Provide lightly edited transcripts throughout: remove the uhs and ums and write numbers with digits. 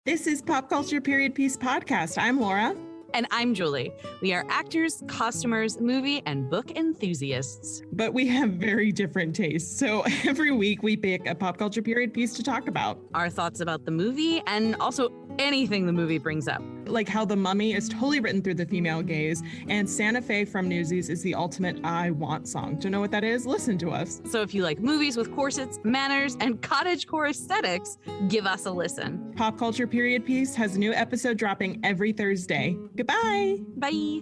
This is Pop Culture Period Piece Podcast. I'm Laura. And I'm Julie. We are actors, costumers, movie, and book enthusiasts. But we have very different tastes. So every week we pick a pop culture period piece to talk about. Our thoughts about the movie and also anything the movie brings up. Like how The Mummy is totally written through the female gaze and Santa Fe from Newsies is the ultimate I want song. Do you know what that is? Listen to us. So if you like movies with corsets, manners, and cottagecore aesthetics, give us a listen. Pop Culture Period Piece has a new episode dropping every Thursday. Goodbye. Bye.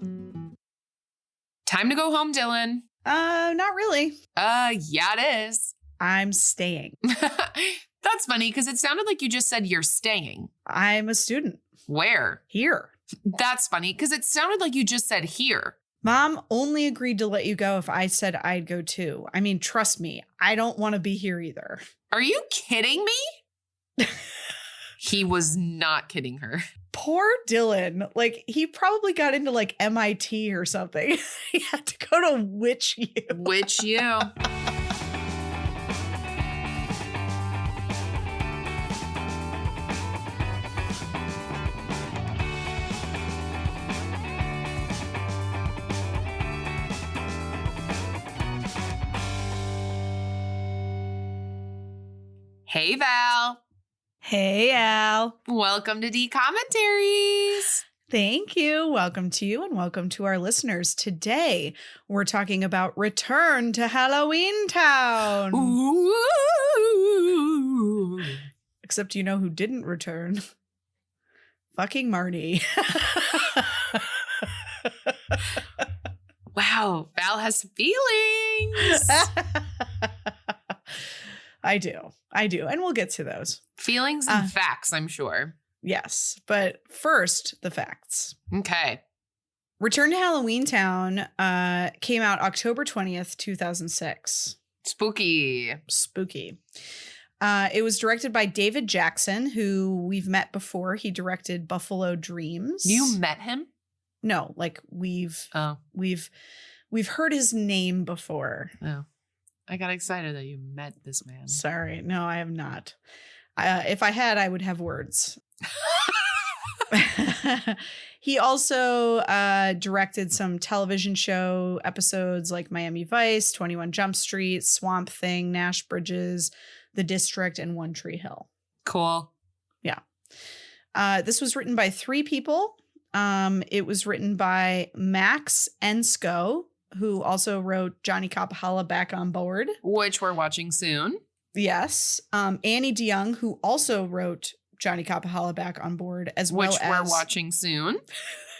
Time to go home, Dylan. Not really. Yeah, it is. I'm staying. That's funny because it sounded like you just said you're staying. I'm a student. Where? Here. That's funny because it sounded like you just said here. Mom only agreed to let you go if I said I'd go too. I mean, trust me, I don't want to be here either. Are you kidding me? He was not kidding her. Poor Dylan. Like, he probably got into like MIT or something. He had to go to Witch U. Witch U. Hey, Val. Hey, Al. Welcome to D Commentaries. Thank you. Welcome to you and welcome to our listeners. Today, we're talking about Return to Halloweentown. Ooh. Except you know who didn't return? Fucking Marnie. Wow, Val has feelings. I do. And we'll get to those. Feelings and facts, I'm sure. Yes. But first, the facts. Okay. Return to Halloweentown came out October 20th, 2006. Spooky. It was directed by David Jackson, who we've met before. He directed Buffalo Dreams. You met him? No, like we've heard his name before. Oh. I got excited that you met this man. Sorry. No, I have not. If I had, I would have words. He also directed some television show episodes like Miami Vice, 21 Jump Street, Swamp Thing, Nash Bridges, The District, and One Tree Hill. Cool. Yeah. This was written by three people. It was written by Max Ensko, who also wrote Johnny Capahala Back on Board, which we're watching soon. Yes. Annie DeYoung, who also wrote Johnny Capahala Back on Board, which we're watching soon.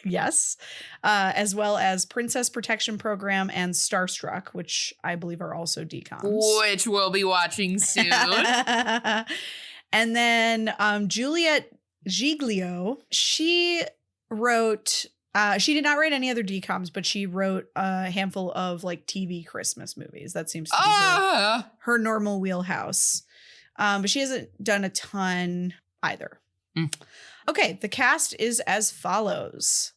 Yes. As well as Princess Protection Program and Starstruck, which I believe are also DCOMs. Which we'll be watching soon. And then Juliet Giglio, she wrote... she did not write any other DCOMs, but she wrote a handful of like TV Christmas movies. That seems to be her normal wheelhouse. But she hasn't done a ton either. Okay, the cast is as follows.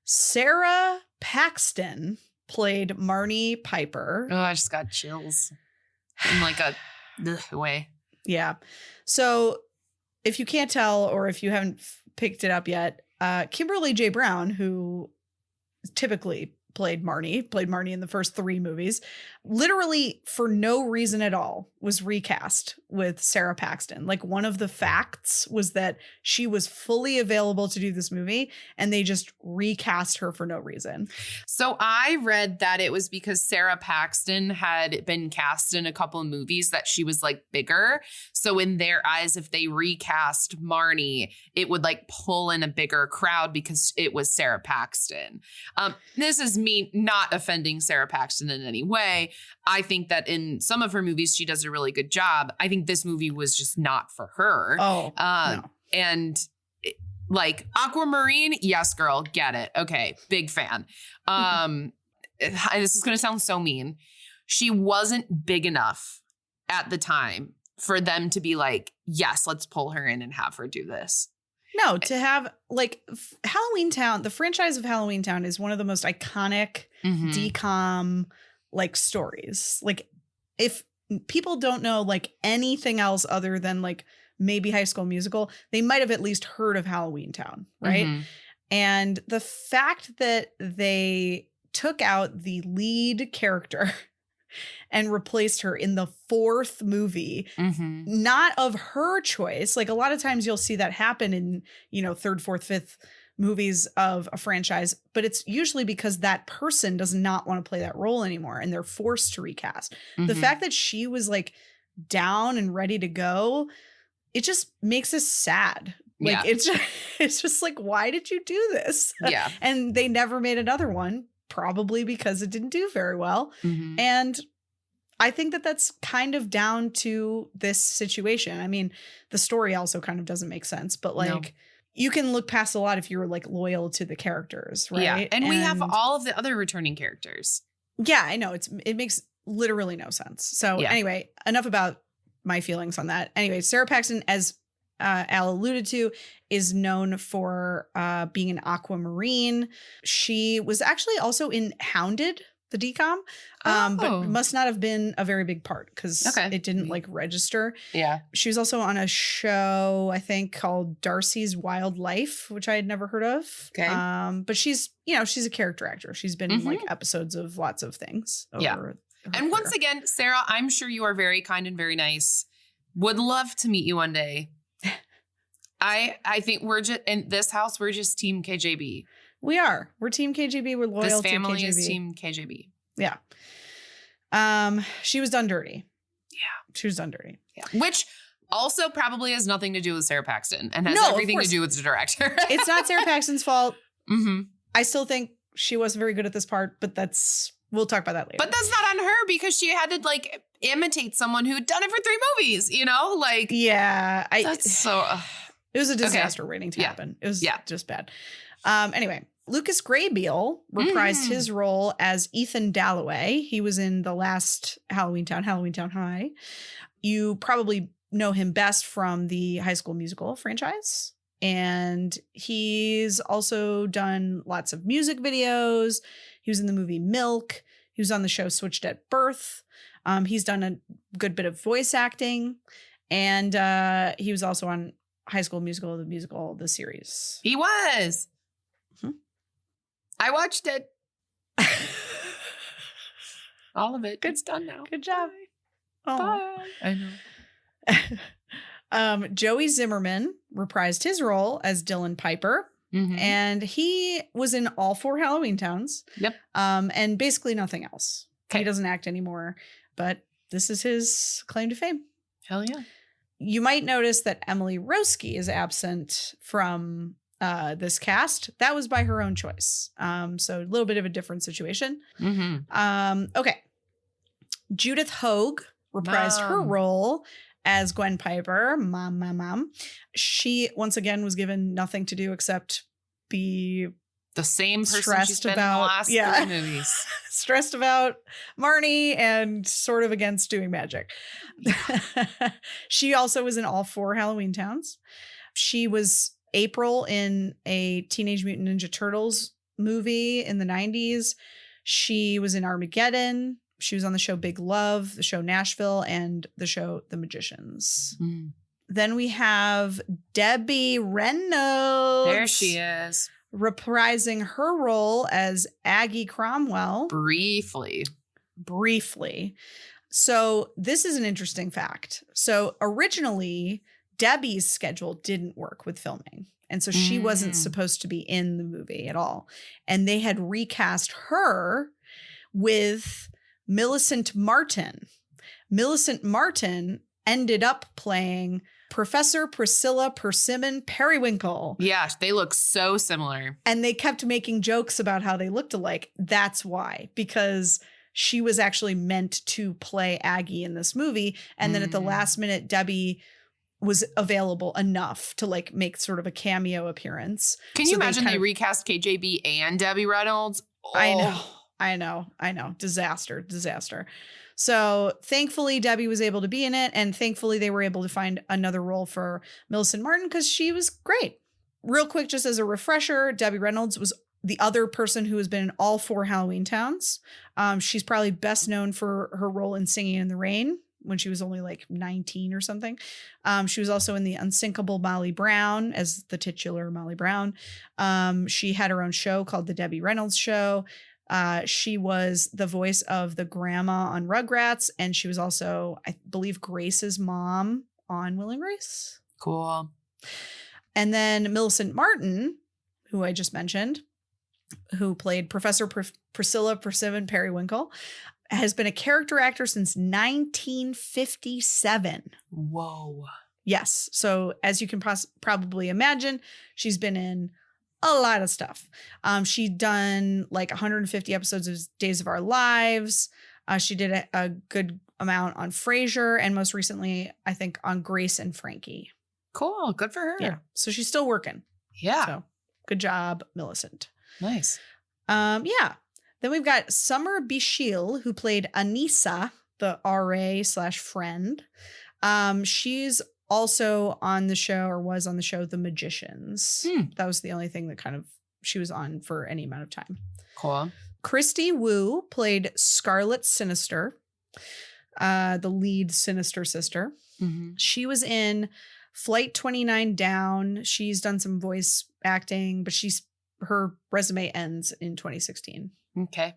Sarah Paxton played Marnie Piper. Oh, I just got chills in like a way. Yeah. So if you can't tell or if you haven't picked it up yet, Kimberly J. Brown, who typically played Marnie in the first three movies, literally for no reason at all was recast with Sarah Paxton. Like, one of the facts was that she was fully available to do this movie and they just recast her for no reason. So I read that it was because Sarah Paxton had been cast in a couple of movies that she was like bigger. So in their eyes, if they recast Marnie, it would like pull in a bigger crowd because it was Sarah Paxton. This is me not offending Sarah Paxton in any way. I think that in some of her movies, she does a really good job. I think this movie was just not for her. Oh, no. And like Aquamarine, yes, girl, get it. Okay, big fan. This is going to sound so mean. She wasn't big enough at the time for them to be like, yes, let's pull her in and have her do this. No, to have like Halloweentown, the franchise of Halloweentown is one of the most iconic DCOM like stories. Like, if people don't know like anything else other than like maybe High School Musical, they might have at least heard of Halloweentown, right? Mhm. And the fact that they took out the lead character and replaced her in the 4th movie, Mhm. not of her choice. Like a lot of times you'll see that happen in, 3rd, 4th, 5th movies of a franchise, but it's usually because that person does not want to play that role anymore and they're forced to recast. The Mhm. fact that she was like down and ready to go, it just makes us sad. Like it's just like, why did you do this? Yeah. And they never made another one, probably because it didn't do very well. Mhm. And I think that that's kind of down to this situation. I mean, the story also kind of doesn't make sense, but like No. you can look past a lot if you're like loyal to the characters, right? Yeah. And we have all of the other returning characters. Yeah, I know. It makes literally no sense. So Yeah. anyway, enough about my feelings on that. Anyway, Sarah Paxton, as Al alluded to, is known for being an aquamarine. She was actually also in Hounded, the DCOM, but must not have been a very big part because it didn't like register. Yeah. She was also on a show, I think, called Darcy's Wild Life, which I had never heard of. Okay. But she's a character actor. She's been in like episodes of lots of things. Over And once again, Sarah, I'm sure you are very kind and very nice. Would love to meet you one day. I think we're just in this house. We're just Team KJB. We are. We're Team KJB. We're loyal to KJB. This family is Team KJB. Yeah. She was done dirty. Yeah. She was done dirty. Yeah. Which also probably has nothing to do with Sarah Paxton and has everything to do with the director. It's not Sarah Paxton's fault. Mm-hmm. I still think she wasn't very good at this part, but we'll talk about that later. But that's not on her because she had to like imitate someone who had done it for 3 movies, Like, yeah. That's so... It was a disaster waiting to happen. It was just bad. Anyway, Lucas Grabeel reprised his role as Ethan Dalloway. He was in the last Halloweentown High. You probably know him best from the High School Musical franchise. And he's also done lots of music videos. He was in the movie Milk. He was on the show Switched at Birth. He's done a good bit of voice acting. And he was also on High School Musical, the series. He was. I watched it. All of it. It's done now. Good job. Bye. I know. Joey Zimmerman reprised his role as Dylan Piper. Mm-hmm. And he was in all 4 Halloweentowns. Yep. And basically nothing else. Okay. He doesn't act anymore, but this is his claim to fame. Hell yeah. You might notice that Emily Roski is absent from this cast. That was by her own choice. So a little bit of a different situation. Mm-hmm. Okay. Judith Hoag reprised her role as Gwen Piper. Mom. She, once again, was given nothing to do except be the same person stressed she's been about, in the last 3 movies. Stressed about Marnie and sort of against doing magic. She also was in all 4 Halloweentowns. She was April in a Teenage Mutant Ninja Turtles movie in the 90s. She was in Armageddon. She was on the show Big Love, the show Nashville, and the show The Magicians. Mm. Then we have Debbie Reynolds. There she is. Reprising her role as Aggie Cromwell. Briefly. So this is an interesting fact. So originally, Debbie's schedule didn't work with filming. And so she wasn't supposed to be in the movie at all. And they had recast her with Millicent Martin. Millicent Martin ended up playing Professor Priscilla Persimmon Periwinkle. Yeah, they look so similar. And they kept making jokes about how they looked alike. That's why, because she was actually meant to play Aggie in this movie. And then at the last minute, Debbie was available enough to like make sort of a cameo appearance. Can you imagine they recast KJB and Debbie Reynolds? Oh. I know. Disaster. So thankfully, Debbie was able to be in it. And thankfully, they were able to find another role for Millicent Martin because she was great. Real quick, just as a refresher, Debbie Reynolds was the other person who has been in all 4 Halloweentowns. She's probably best known for her role in Singing in the Rain, when she was only like 19 or something. She was also in The Unsinkable Molly Brown as the titular Molly Brown. She had her own show called The Debbie Reynolds Show. She was the voice of the grandma on Rugrats, and she was also, I believe, Grace's mom on Will and Grace. Cool. And then Millicent Martin, who I just mentioned, who played Professor Priscilla Persimmon Periwinkle, has been a character actor since 1957. Whoa. Yes. So as you can probably imagine, she's been in a lot of stuff. She's done like 150 episodes of Days of Our Lives. She did a good amount on Frasier, and most recently, I think, on Grace and Frankie. Cool. Good for her. Yeah. So she's still working. Yeah. So good job, Millicent. Nice. Yeah. Then we've got Summer Bishil, who played Aneesa, the RA/friend. She's also on the show, or was on the show, The Magicians. That was the only thing that kind of she was on for any amount of time. Cool. Christy Wu played Scarlet Sinister, the lead Sinister sister. Mm-hmm. She was in Flight 29 Down. She's done some voice acting, but her resume ends in 2016. Okay.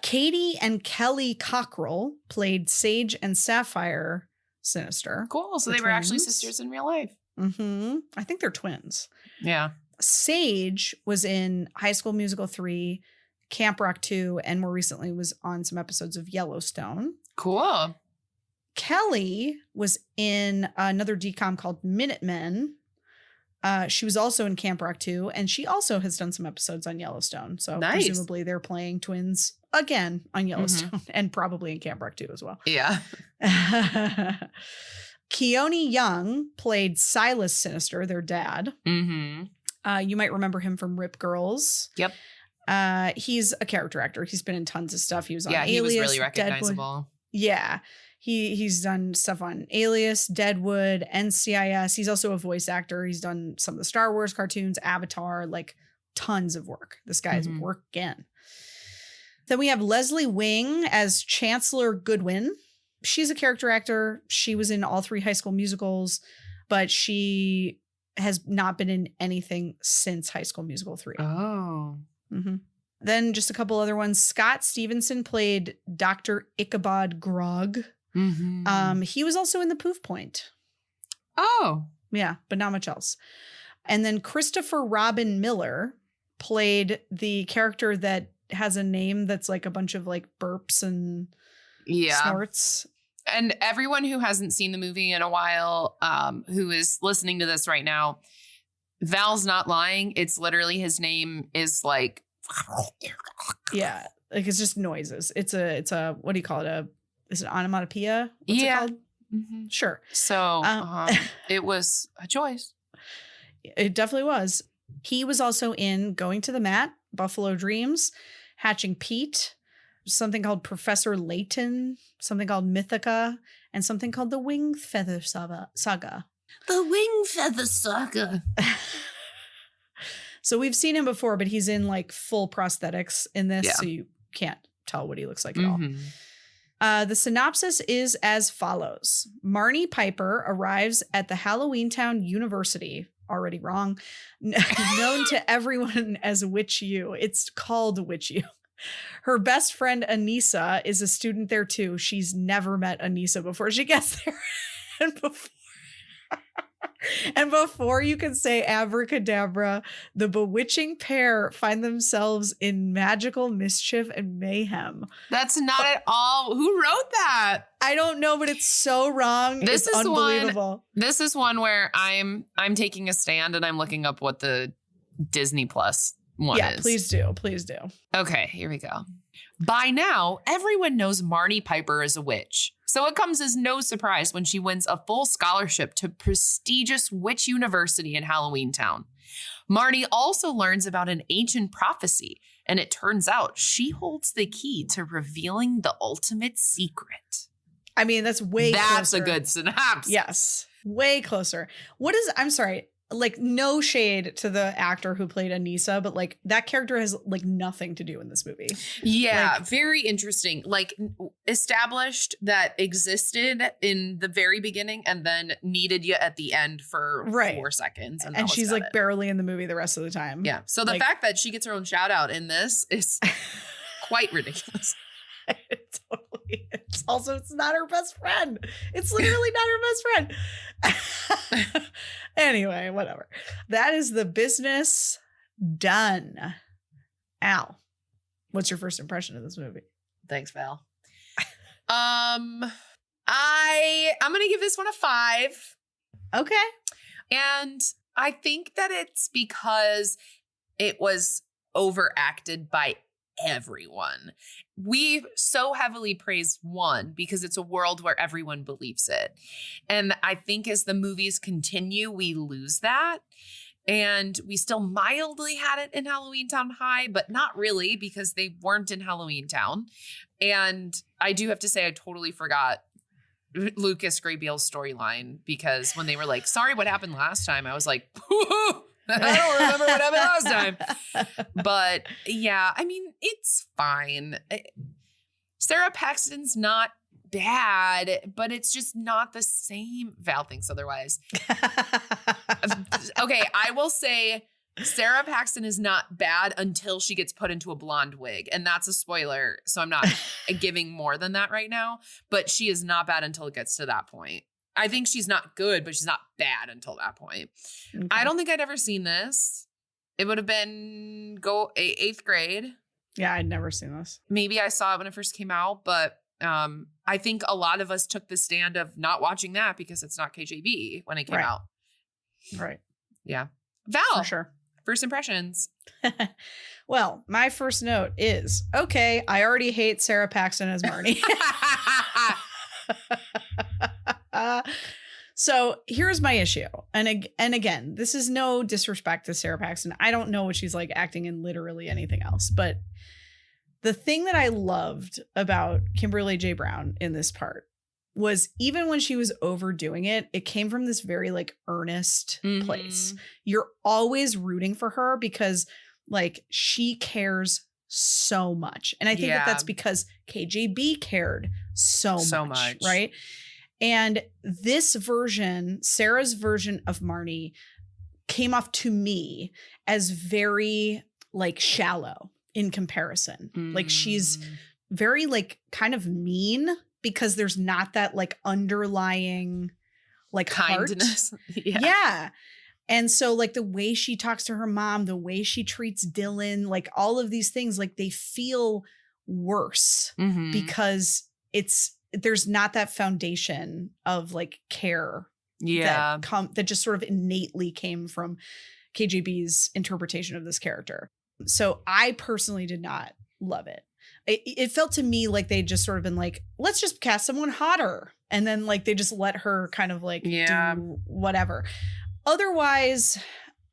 Katie and Kelly Cockrell played Sage and Sapphire Sinister. Cool. So The they were actually twins. sisters in real life. Mm-hmm. I think they're twins. Yeah. Sage was in High School Musical 3, Camp Rock 2, and more recently was on some episodes of Yellowstone. Cool. Kelly was in another DCOM called Minutemen. She was also in Camp Rock 2, and she also has done some episodes on Yellowstone. So Nice. presumably they're playing twins again on Yellowstone and probably in Camp Rock 2 as well. Yeah. Keone Young played Silas Sinister, their dad. Mm-hmm. You might remember him from Rip Girls. Yep. He's a character actor. He's been in tons of stuff. He was on Yeah, Alias, he was really Deadwood. recognizable. Yeah. He's done stuff on Alias, Deadwood, NCIS. He's also a voice actor. He's done some of the Star Wars cartoons, Avatar, like tons of work. This guy's working. Then we have Leslie Wing as Chancellor Goodwin. She's a character actor. She was in all 3 High School Musicals, but she has not been in anything since High School Musical 3. Oh. Mm-hmm. Then just a couple other ones. Scott Stevenson played Dr. Ichabod Grog. Mm-hmm. He was also in The Poof Point. Oh. Yeah, but not much else. And then Christopher Robin Miller played the character that has a name that's like a bunch of like burps and snorts. And everyone who hasn't seen the movie in a while, who is listening to this right now, Val's not lying. It's literally, his name is like, yeah, like it's just noises. It's a what do you call it? Is it onomatopoeia? What's it called? Mm-hmm. Sure. So it was a choice. It definitely was. He was also in Going to the Mat, Buffalo Dreams, Hatching Pete, something called Professor Layton, something called Mythica, and something called The Wing Feather Saga. The Wing Feather Saga. So we've seen him before, but he's in like full prosthetics in this, Yeah. so you can't tell what he looks like at all. The synopsis is as follows. Marnie Piper arrives at the Halloweentown University, already wrong, known to everyone as Witch U. It's called Witch U. Her best friend Aneesa is a student there too. She's never met Aneesa before she gets there. And before you can say abracadabra, the bewitching pair find themselves in magical mischief and mayhem. That's not at all. Who wrote that? I don't know, but it's so wrong. This it's is unbelievable. This is one where I'm taking a stand and I'm looking up what the Disney Plus one is. Yeah, please do. Please do. Okay, here we go. By now, everyone knows Marnie Piper is a witch. So it comes as no surprise when she wins a full scholarship to prestigious Witch University in Halloweentown. Marnie also learns about an ancient prophecy, and it turns out she holds the key to revealing the ultimate secret. I mean, that's way closer. That's a good synopsis. Yes, way closer. I'm sorry. like no shade to the actor who played Aneesa, but like that character has like nothing to do in this movie. Yeah, Like, very interesting. Like established that existed in the very beginning and then needed you at the end for 4 seconds. And she's like barely in the movie the rest of the time. Yeah. So the fact that she gets her own shout out in this is quite ridiculous. Totally. It's not her best friend. It's literally not her best friend. Anyway, whatever. That is the business done. Al, what's your first impression of this movie? Thanks, Val. I'm gonna give this one a 5. Okay. And I think that it's because it was overacted by everyone. We so heavily praise 1 because it's a world where everyone believes it. And I think as the movies continue, we lose that. And we still mildly had it in Halloweentown High, but not really because they weren't in Halloweentown. And I do have to say, I totally forgot Lucas Grabeel storyline because when they were like, sorry, what happened last time? I was like, I don't remember what happened last time. But yeah, I mean, it's fine. Sarah Paxton's not bad, but it's just not the same. Val thinks otherwise. Okay, I will say Sarah Paxton is not bad until she gets put into a blonde wig. And that's a spoiler. So I'm not giving more than that right now. But she is not bad until it gets to that point. I think she's not good, but she's not bad until that point. Okay. I don't think I'd ever seen this. It would have been 8th grade. Yeah, I'd never seen this. Maybe I saw it when it first came out, but I think a lot of us took the stand of not watching that because it's not KJB when it came out. Right. Yeah. Val, for sure. First impressions. Well, my first note is, okay, I already hate Sarah Paxton as Marnie. So here's my issue. And again, this is no disrespect to Sarah Paxton. I don't know what she's like acting in literally anything else. But the thing that I loved about Kimberly J. Brown in this part was even when she was overdoing it, it came from this very like earnest place. You're always rooting for her because like she cares so much. And I think that's because KJB cared so much. Right. And this version, Sarah's version of Marnie, came off to me as very like shallow in comparison. Like she's very like kind of mean because there's not that like underlying like kindness. Yeah. And so like the way she talks to her mom, the way she treats Dylan, like all of these things, like they feel worse because there's not that foundation of like care that just sort of innately came from KJB's interpretation of this character. So I personally did not love it. It felt to me like they just sort of been like, let's just cast someone hotter. And then like they just let her kind of like do whatever. Otherwise,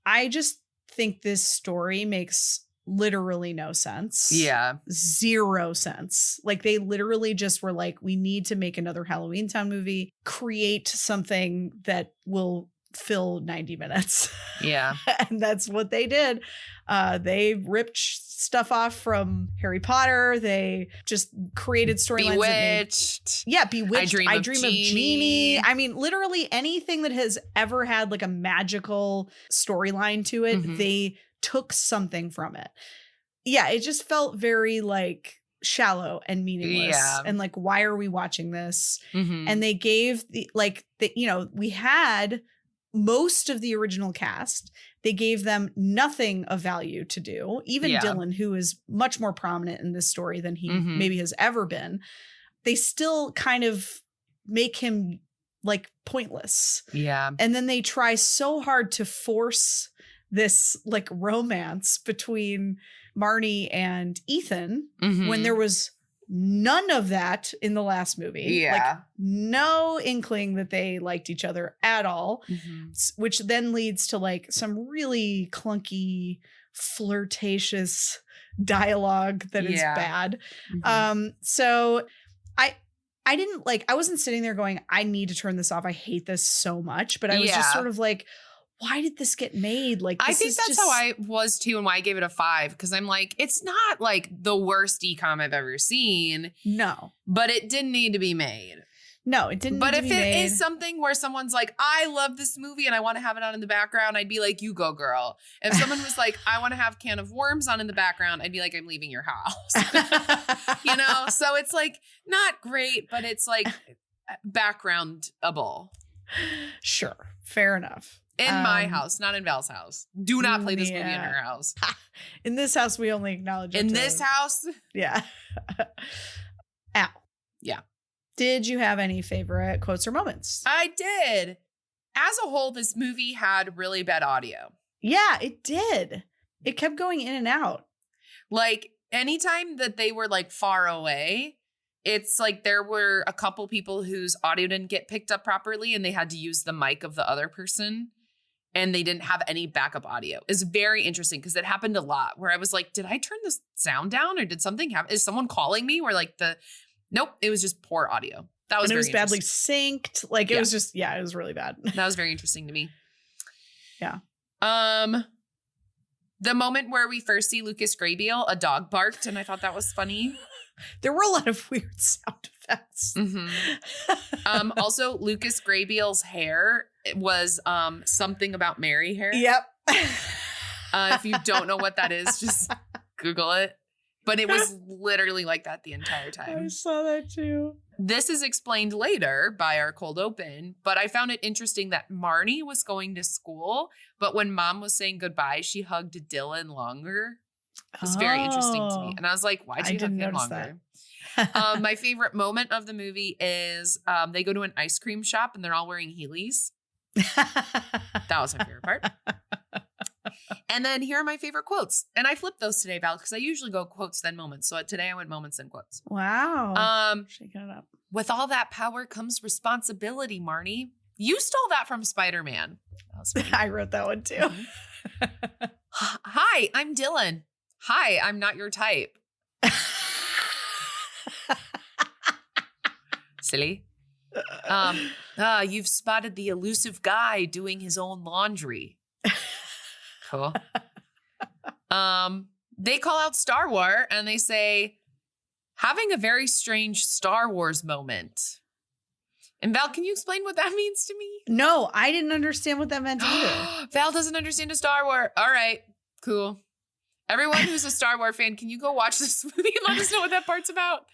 I just think this story makes literally no sense. Yeah. 0 sense. Like they literally just were like, we need to make another Halloweentown movie, create something that will fill 90 minutes. Yeah. And that's what they did. They ripped stuff off from Harry Potter. They just created storylines. Bewitched. Bewitched. I Dream of Jeannie. I mean, literally anything that has ever had like a magical storyline to it, they took something from it. Yeah, it just felt very like shallow and meaningless. Yeah. And like, why are we watching this? And they gave we had most of the original cast. They gave them nothing of value to do. Even Dylan, who is much more prominent in this story than he maybe has ever been, they still kind of make him like pointless. Yeah. And then they try so hard to force this like romance between Marnie and Ethan when there was none of that in the last movie. Yeah. Like no inkling that they liked each other at all, which then leads to like some really clunky, flirtatious dialogue that is bad. So I wasn't sitting there going, I need to turn this off. I hate this so much. But I was just sort of like, why did this get made? Like, I think that's how I was too, and why I gave it a 5, because I'm like, it's not like the worst decom I've ever seen. No. But it didn't need to be made. No, it didn't. But need if to be it made. is something where someone's like, I love this movie and I want to have it on in the background, I'd be like, you go, girl. If someone was like, I want to have Can of Worms on in the background, I'd be like, I'm leaving your house. You know? So it's like not great, but it's like backgroundable. Sure. Fair enough. In my house, not in Val's house. Do not play this movie in her house. In this house, we only acknowledge in this house? Yeah. Ow. Yeah. Did you have any favorite quotes or moments? I did. As a whole, this movie had really bad audio. Yeah, it did. It kept going in and out. Like, anytime that they were like far away, it's like there were a couple people whose audio didn't get picked up properly and they had to use the mic of the other person and they didn't have any backup audio. It's very interesting because it happened a lot where I was like, did I turn the sound down or did something happen? Is someone calling me? Where like nope, it was just poor audio. That was, and it was badly synced. Like it was just, it was really bad. That was very interesting to me. Yeah. The moment where we first see Lucas Grabeel, a dog barked, and I thought that was funny. There were a lot of weird sound effects. Mm-hmm. Also, Lucas Grabeel's hair was something about Mary hair. Yep. If you don't know what that is, just Google it. But it was literally like that the entire time. I saw that too. This is explained later by our cold open, but I found it interesting that Marnie was going to school, but when Mom was saying goodbye, she hugged Dylan longer. It was very interesting to me. And I was like, why'd you hug him longer? My favorite moment of the movie is they go to an ice cream shop and they're all wearing Heelys. That was my favorite part. And then here are my favorite quotes. And I flipped those today, Val, because I usually go quotes then moments. So today I went moments and quotes. Wow. Shaking it up. With all that power comes responsibility, Marnie. You stole that from Spider-Man. That was funny. I wrote that one too. Mm-hmm. Hi, I'm Dylan. Hi, I'm not your type. Silly. You've spotted the elusive guy doing his own laundry. Cool. They call out Star Wars and they say, having a very strange Star Wars moment. And Val, can you explain what that means to me? No, I didn't understand what that meant either. Val doesn't understand a Star Wars. All right, cool. Everyone who's a Star Wars fan, can you go watch this movie and let us know what that part's about?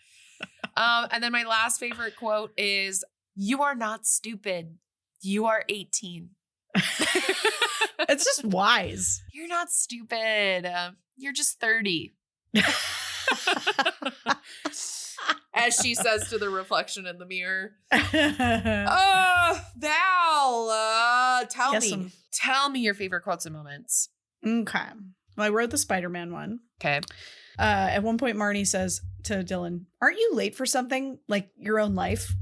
And then my last favorite quote is, you are not stupid. You are 18. It's just wise. You're not stupid. You're just 30. As she says to the reflection in the mirror. Val, tell me your favorite quotes and moments. Okay. Well, I wrote the Spider-Man one. Okay. At one point, Marnie says to Dylan, aren't you late for something like your own life?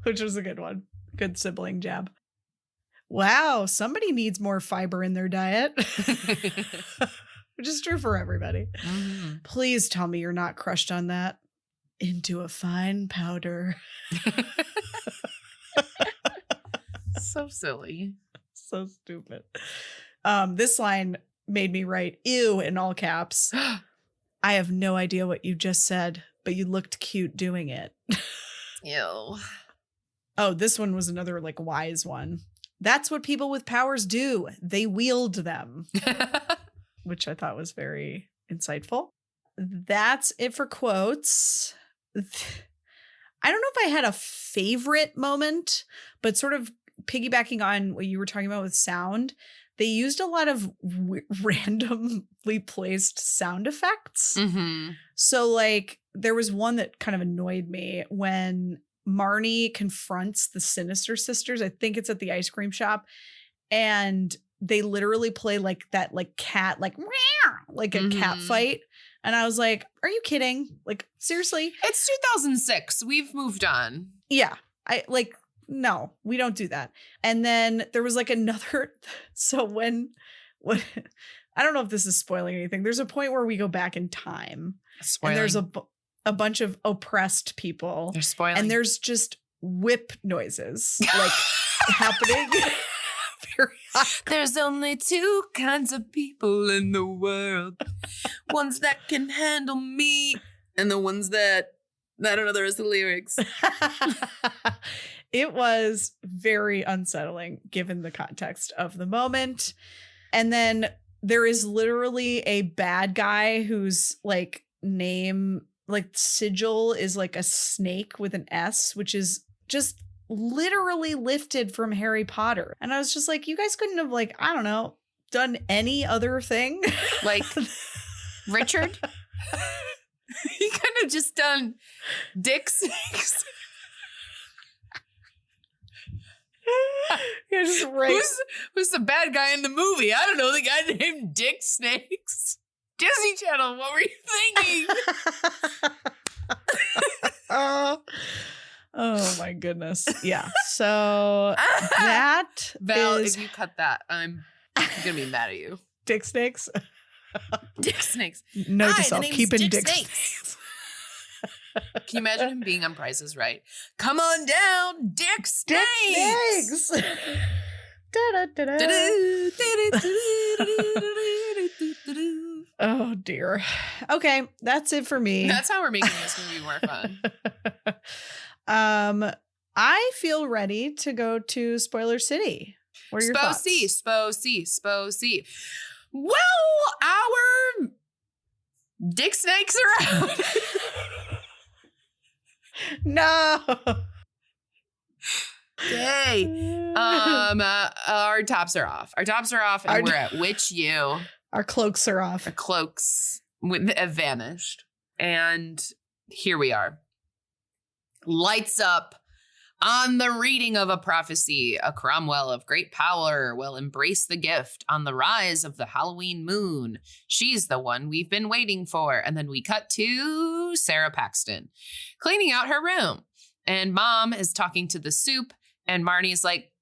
Which was a good one. Good sibling jab. Wow, somebody needs more fiber in their diet. Which is true for everybody. Mm-hmm. Please tell me you're not crushed on that. Into a fine powder. So silly. So stupid. This line made me write ew in all caps. I have no idea what you just said, but you looked cute doing it. Ew. Oh, this one was another like wise one. That's what people with powers do. They wield them. Which I thought was very insightful. That's it for quotes. I don't know if I had a favorite moment, but sort of piggybacking on what you were talking about with sound, they used a lot of randomly placed sound effects. Mm-hmm. So like there was one that kind of annoyed me when Marnie confronts the Sinister Sisters. I think it's at the ice cream shop. And they literally play like that, like cat, like a cat fight. And I was like, are you kidding? Like, seriously? It's 2006. We've moved on. Yeah. No, we don't do that. And then there was like another. So when I don't know if this is spoiling anything. There's a point where we go back in time. Spoiling. And there's a bunch of oppressed people. They're spoiling. And there's just whip noises like happening Very There's only two kinds of people in the world. Ones that can handle me and the ones that I don't know the rest of the lyrics. It was very unsettling given the context of the moment. And then there is literally a bad guy whose like name, like sigil is like a snake with an S, which is just literally lifted from Harry Potter. And I was just like, you guys couldn't have like, I don't know, done any other thing? Like Richard? He could have just done Dick Snakes. Yeah, just right. Who's the bad guy in the movie? I don't know, the guy named Dick Snakes. Disney Channel, what were you thinking? Oh my goodness. Yeah. So that Val, is if you cut that, I'm gonna be mad at you. Dick Snakes. Dick Snakes. Note to Hi, self, the name's keeping Dick Dick Snakes. Snakes. Can you imagine him being on Price is Right? Come on down, Dick Snakes. Dick Snakes. Da-da-da-da. Oh dear. Okay, that's it for me. That's how we're making this movie more fun. I feel ready to go to Spoiler City. What are your thoughts? Spo C. Well, our Dick Snakes are out. No. Yay. Our tops are off. And we're at Witch U. Our cloaks are off. Our cloaks have vanished. And here we are. Lights up on the reading of a prophecy. A Cromwell of great power will embrace the gift on the rise of the Halloween moon. She's the one we've been waiting for. And then we cut to Sarah Paxton cleaning out her room. And Mom is talking to the soup. And Marnie's like,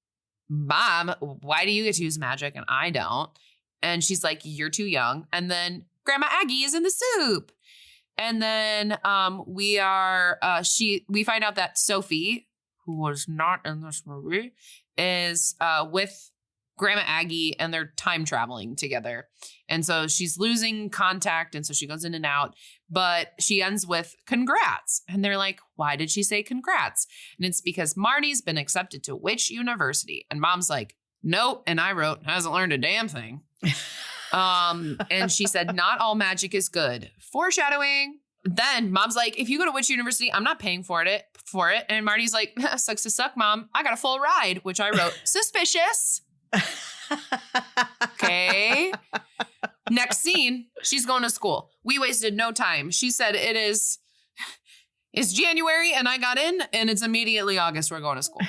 Mom, why do you get to use magic and I don't? And she's like, you're too young. And then Grandma Aggie is in the soup. And then we find out that Sophie, who was not in this movie, is with Grandma Aggie and they're time traveling together. And so she's losing contact. And so she goes in and out. But she ends with congrats. And they're like, why did she say congrats? And it's because Marnie's been accepted to which university? And Mom's like, nope. And I wrote, hasn't learned a damn thing. And she said, not all magic is good. Foreshadowing. Then Mom's like, if you go to which university, I'm not paying for it. And Marnie's like, sucks to suck, Mom. I got a full ride, which I wrote, suspicious. Okay. Next scene, she's going to school. We wasted no time. She said it's January and I got in and it's immediately August. We're going to school.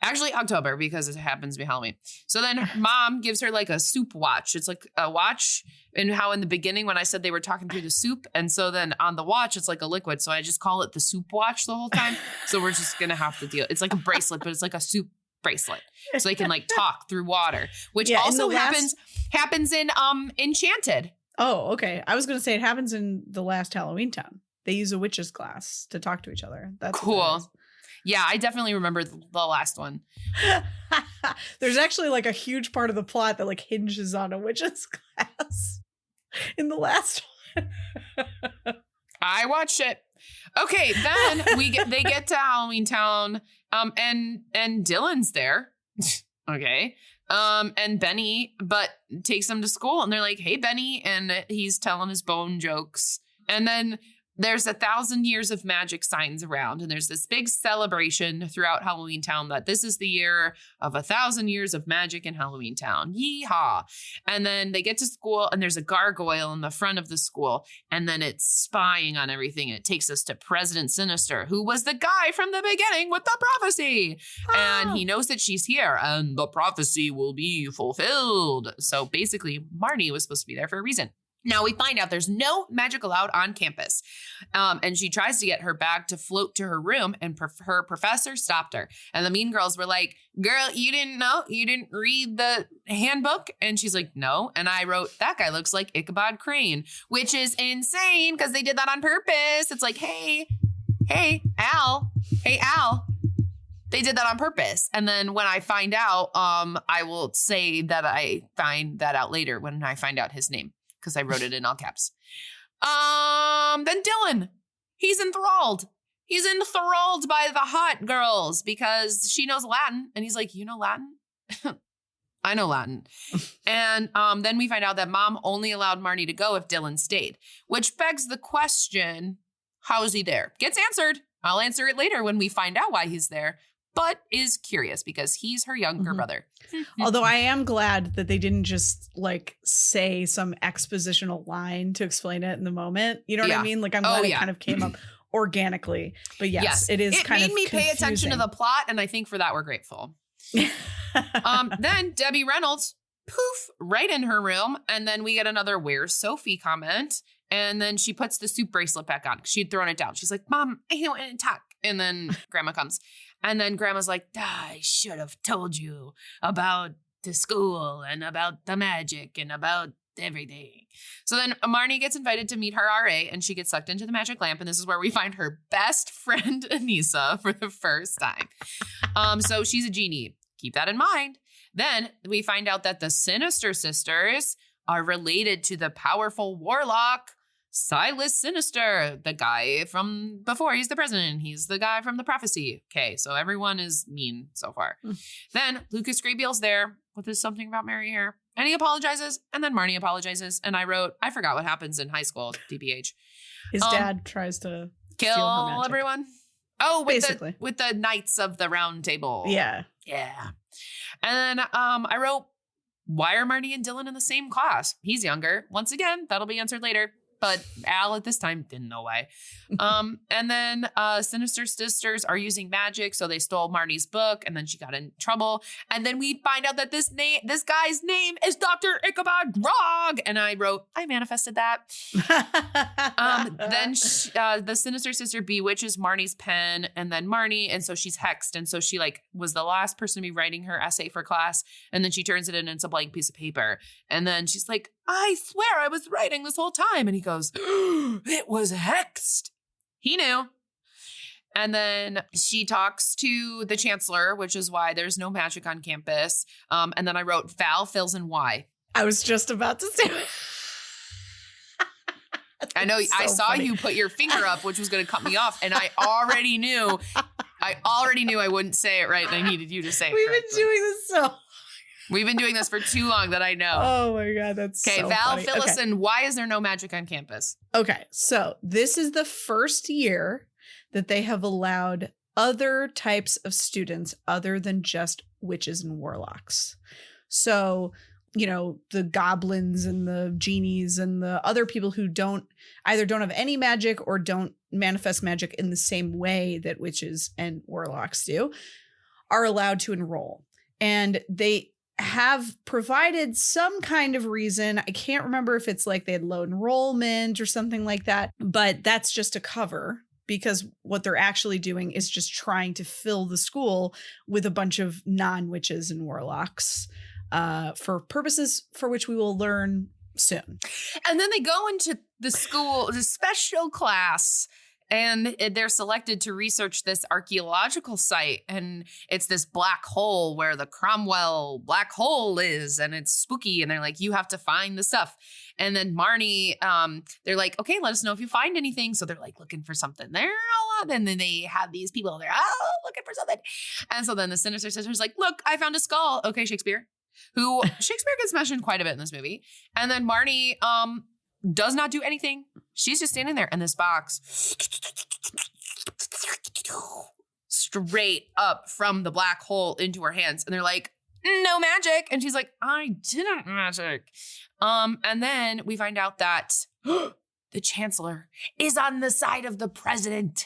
Actually, October, because it happens to be Halloween. So then Mom gives her like a soup watch. It's like a watch, and how in the beginning when I said they were talking through the soup. And so then on the watch, it's like a liquid. So I just call it the soup watch the whole time. So we're just going to have to deal. It's like a bracelet, but it's like a soup bracelet. So they can like talk through water, which also happens in Enchanted. Oh, okay. I was going to say it happens in the last Halloweentown. They use a witch's glass to talk to each other. That's cool. Yeah, I definitely remember the last one. There's actually like a huge part of the plot that like hinges on a witch's glass in the last one. I watched it. Okay, then they get to Halloweentown, and Dylan's there. Okay. And Benny, but takes them to school and they're like, hey, Benny. And he's telling his bone jokes. And then there's 1,000 years of magic signs around. And there's this big celebration throughout Halloweentown that this is the year of 1,000 years of magic in Halloweentown. Yeehaw. And then they get to school and there's a gargoyle in the front of the school. And then it's spying on everything. And it takes us to President Sinister, who was the guy from the beginning with the prophecy. Oh. And he knows that she's here and the prophecy will be fulfilled. So basically, Marnie was supposed to be there for a reason. Now we find out there's no magic allowed on campus. And she tries to get her bag to float to her room and her professor stopped her. And the mean girls were like, girl, you didn't know? You didn't read the handbook? And she's like, no. And I wrote, that guy looks like Ichabod Crane, which is insane because they did that on purpose. It's like, hey, Al, they did that on purpose. And then when I find out, I will say that I find that out later when I find out his name, because I wrote it in all caps. Then Dylan, he's enthralled. He's enthralled by the hot girls because she knows Latin. And he's like, you know Latin? I know Latin. And then we find out that mom only allowed Marnie to go if Dylan stayed, which begs the question, how is he there? Gets answered. I'll answer it later when we find out why he's there, but is curious because he's her younger brother. Although I am glad that they didn't just like say some expositional line to explain it in the moment. You know what I mean? Like I'm glad it kind of came up organically. But yes, it is kind of It made me confusing. pay attention to the plot, and I think for that we're grateful. Then Debbie Reynolds, poof, right in her room. And then we get another "Where's Sophie" comment. And then she puts the soup bracelet back on. She'd thrown it down. She's like, Mom, I don't want to talk. And then Grandma comes. And then Grandma's like, I should have told you about the school and about the magic and about everything. So then Marnie gets invited to meet her RA, and she gets sucked into the magic lamp. And this is where we find her best friend, Aneesa, for the first time. So she's a genie. Keep that in mind. Then we find out that the Sinister Sisters are related to the powerful warlock, Silas Sinister, the guy from before he's the president. He's the guy from the prophecy. Okay, so everyone is mean so far. Then Lucas Grable's there with his something about Mary hair. And he apologizes, and then Marnie apologizes. And I wrote, I forgot what happens in high school, DBH. His dad tries to kill steal her magic. everyone. Oh, basically. with the Knights of the Round Table. Yeah. Yeah. And then I wrote, why are Marnie and Dylan in the same class? He's younger. Once again, that'll be answered later. But Al at this time didn't know why. And then Sinister Sisters are using magic. So they stole Marnie's book, and then she got in trouble. And then we find out that this guy's name is Dr. Ichabod Grog. And I wrote, I manifested that. Then the Sinister Sister bewitches Marnie's pen, and then Marnie. And so she's hexed. And so she like was the last person to be writing her essay for class. And then she turns it in, and it's a blank piece of paper. And then she's like, I swear I was writing this whole time. And he goes, it was hexed. He knew. And then she talks to the chancellor, which is why there's no magic on campus. And then I wrote, Val fills in why. I was just about to say. I know. I saw you put your finger up, which was going to cut me off. And I already knew I wouldn't say it right. And I needed you to say it. We've been doing this so. We've been doing this for too long that I know. Oh my God, that's so Val, funny. fill us in. Why is there no magic on campus? Okay, so this is the first year that they have allowed other types of students other than just witches and warlocks. So, you know, the goblins and the genies and the other people who either don't have any magic or don't manifest magic in the same way that witches and warlocks do are allowed to enroll. And they have provided some kind of reason. I can't remember if it's like they had low enrollment or something like that, but that's just a cover, because what they're actually doing is just trying to fill the school with a bunch of non-witches and warlocks for purposes for which we will learn soon. And then they go into the school, the special class, and they're selected to research this archaeological site. And it's this black hole where the Cromwell black hole is. And it's spooky. And they're like, you have to find the stuff. And then Marnie, they're like, okay, let us know if you find anything. So they're like looking for something there. And then they have these people there, looking for something. And so then the Sinister Sister's like, look, I found a skull. Okay, Shakespeare. Shakespeare gets mentioned quite a bit in this movie. And then Marnie, does not do anything. She's just standing there in this box straight up from the black hole into her hands. And they're like, no magic. And she's like, I didn't magic. And then we find out that the chancellor is on the side of the president.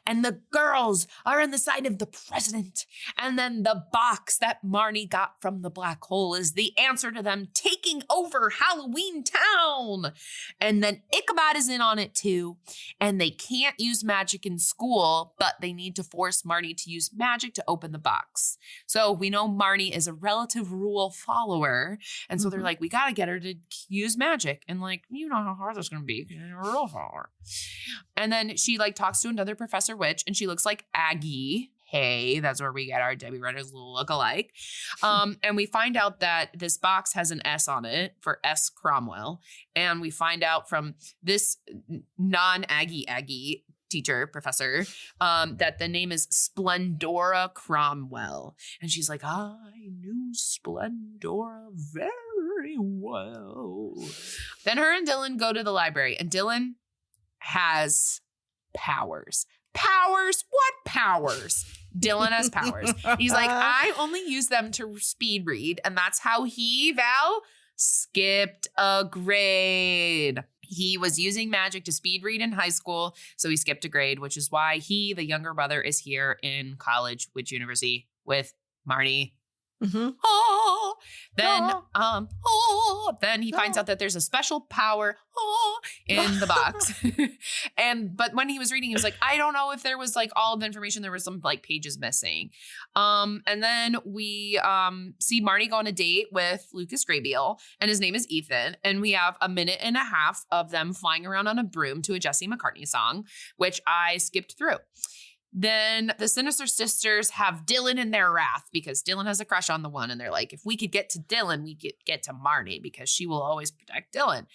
And the girls are on the side of the president. And then the box that Marnie got from the black hole is the answer to them taking over Halloweentown. And then Ichabod is in on it too. And they can't use magic in school, but they need to force Marnie to use magic to open the box. So we know Marnie is a relative rule follower. And so they're like, we got to get her to use magic. And like, you know how hard that's going to be because you're a rule follower. And then she like talks to another Professor Witch, and she looks like Aggie. Hey, that's where we get our Debbie Renner's look-alike. And we find out that this box has an S on it for S. Cromwell. And we find out from this non-Aggie teacher, professor, that the name is Splendora Cromwell. And she's like, I knew Splendora very well. Then her and Dylan go to the library, and Dylan has powers. Powers? What powers? Dylan has powers. He's like, I only use them to speed read. And that's how he, Val, skipped a grade. He was using magic to speed read in high school, so he skipped a grade, which is why he, the younger brother, is here in college, Witch University, with Marnie. Mm-hmm. Then he finds out that there's a special power in the box. But when he was reading, he was like, I don't know if there was like all of the information. There was some like pages missing. And then we see Marnie go on a date with Lucas Grabeel, and his name is Ethan. And we have a minute and a half of them flying around on a broom to a Jesse McCartney song, which I skipped through. Then the Sinister Sisters have Dylan in their wrath because Dylan has a crush on the one. And they're like, if we could get to Dylan, we could get to Marnie because she will always protect Dylan.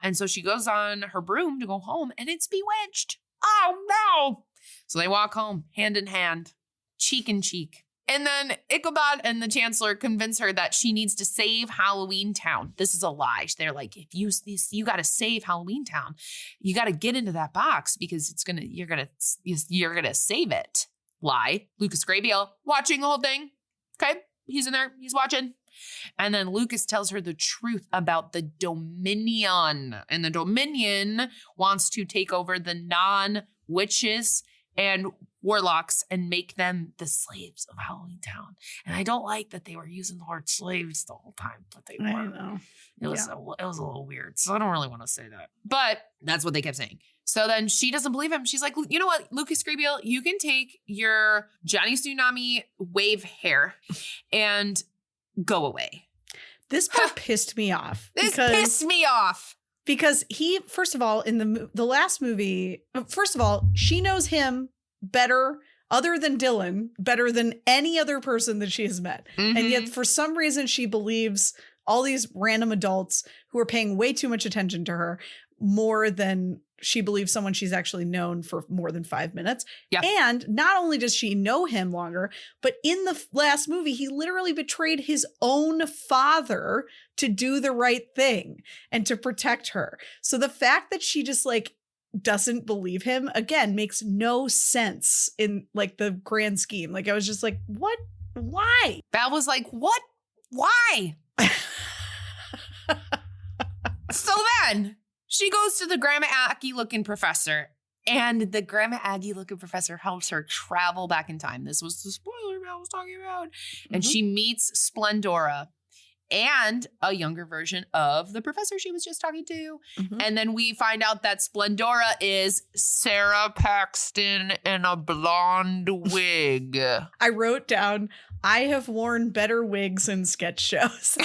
And so she goes on her broom to go home, and it's bewitched. Oh, no. So they walk home hand in hand, cheek in cheek. And then Ichabod and the Chancellor convince her that she needs to save Halloweentown. This is a lie. They're like, if you got to save Halloweentown, you got to get into that box because you're gonna save it. Lie. Lucas Grabeel watching the whole thing. Okay, he's in there. He's watching. And then Lucas tells her the truth about the Dominion, and the Dominion wants to take over the non-witches and warlocks and make them the slaves of Halloweentown. And I don't like that they were using the word slaves the whole time, but they were. I know. It was a little weird. So I don't really want to say that. But that's what they kept saying. So then she doesn't believe him. She's like, you know what, Lucas Grabeel, you can take your Johnny Tsunami wave hair and go away. This part pissed me off. Because he, first of all, in the last movie, first of all, she knows him better, other than Dylan, better than any other person that she has met. Mm-hmm. And yet, for some reason, she believes all these random adults who are paying way too much attention to her more than she believes someone she's actually known for more than 5 minutes. Yeah. And not only does she know him longer, but in the last movie, he literally betrayed his own father to do the right thing and to protect her. So the fact that she just like doesn't believe him, again, makes no sense in like the grand scheme. Like I was just like, what? Why? Val was like, what? Why? So then she goes to the Grandma Aggie looking professor, and the Grandma Aggie looking professor helps her travel back in time. This was the spoiler Val was talking about. And she meets Splendora and a younger version of the professor she was just talking to. Mm-hmm. And then we find out that Splendora is Sarah Paxton in a blonde wig. I wrote down, I have worn better wigs in sketch shows.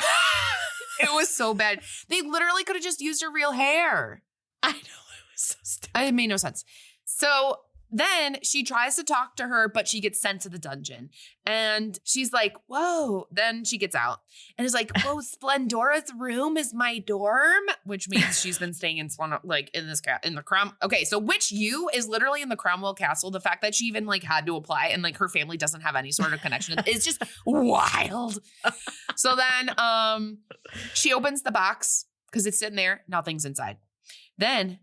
It was so bad. They literally could have just used her real hair. I know. It was so stupid. It made no sense. So then she tries to talk to her, but she gets sent to the dungeon. And she's like, whoa. Then she gets out and is like, whoa, Splendora's room is my dorm, which means she's been staying in the Crom. Okay, so Witch U is literally in the Cromwell Castle. The fact that she even like had to apply and like her family doesn't have any sort of connection is just wild. So then she opens the box because it's sitting there. Nothing's inside. Then